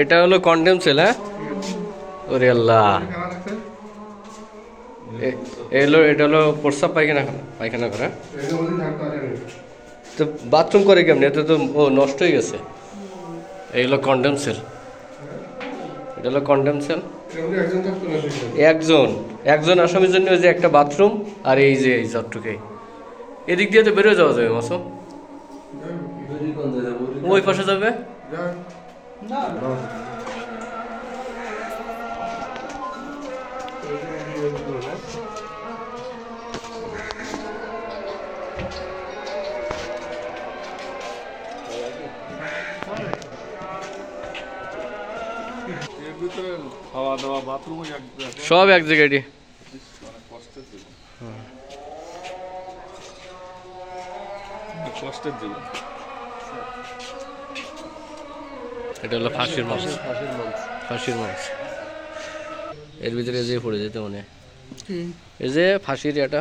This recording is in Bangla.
এটা হলো কন্ডেম সেল। হ্যাঁ, ওরে আল্লাহ, এটা হলো প্রস্রাব পায়খানা করে। তো বাথরুম করে কেমনি? এতে তো ও নষ্ট হয়ে গেছে। এই হলো কন্ডেম সেল, এটা হলো কন্ডেম সেল। একজন আসামির জন্য ওই যে একটা বাথরুম আর এই যে এই যতটুকুই, এদিক দিয়ে তো বেরোয় যাওয়া যাবে। মাসুম ওই পাশে যাবে। খাওয়া দাওয়া বাথরুম সব এক জায়গায়। কষ্টের জীবন। এটা হলো ফাঁসির মাছ। এর ভিতরে যে পড়ে যেতে মনে, এই যে ফাঁসির এটা